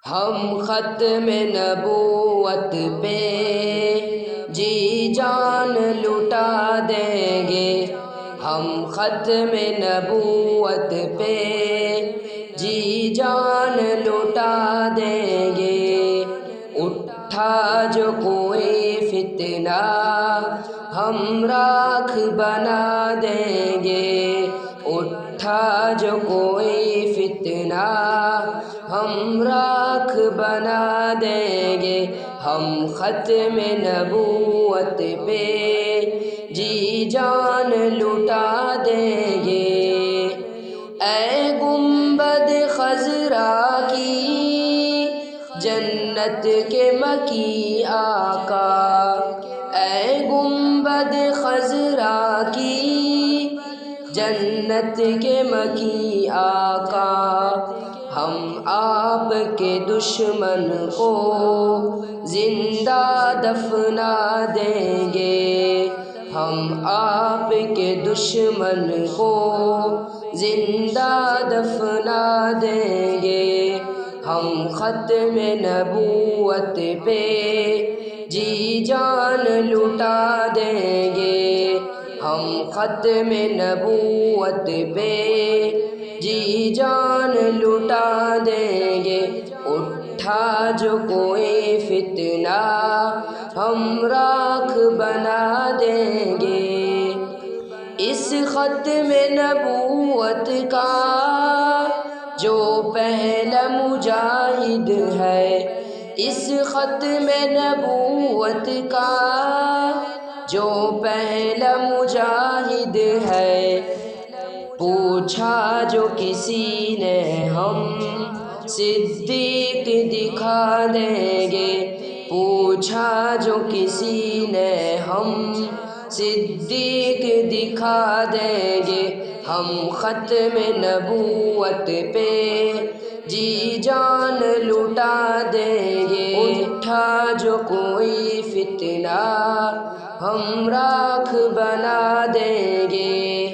ہم ختم نبوت پہ جی جان لٹا دیں گے، ہم ختم نبوت پہ جی جان لٹا دیں گے۔ اٹھا جو کوئی فتنہ ہم راکھ بنا دیں گے، اٹھا جو کوئی فتنہ ہم راکھ بنا دیں گے۔ ہم ختم نبوت پہ جی جان لٹا دیں گے۔ اے گنبد خضرا کی جنت کے مکی آقا، اے گنبد خضرا کی جنت کے مکی آقا، ہم آپ کے دشمن کو زندہ دفنا دیں گے، ہم آپ کے دشمن کو زندہ دفنا دیں گے۔ ہم ختم نبوت پہ جی جان لٹا دیں گے، ہم ختم نبوت پہ جی جان لٹا دیں گے۔ اٹھا جو کوئی فتنہ ہم راکھ بنا دیں گے۔ اس ختم نبوت کا جو پہلا مجاہد ہے، اس ختم نبوت کا جو پہلا مجاہد ہے، پوچھا جو کسی نے ہم صدیق دکھا دیں گے، پوچھا جو کسی نے ہم صدیق دکھا دیں گے۔ ہم ختم نبوت پہ جی جان لٹا دیں گے، اٹھا جو کوئی فتنہ ہم راکھ بنا دیں گے۔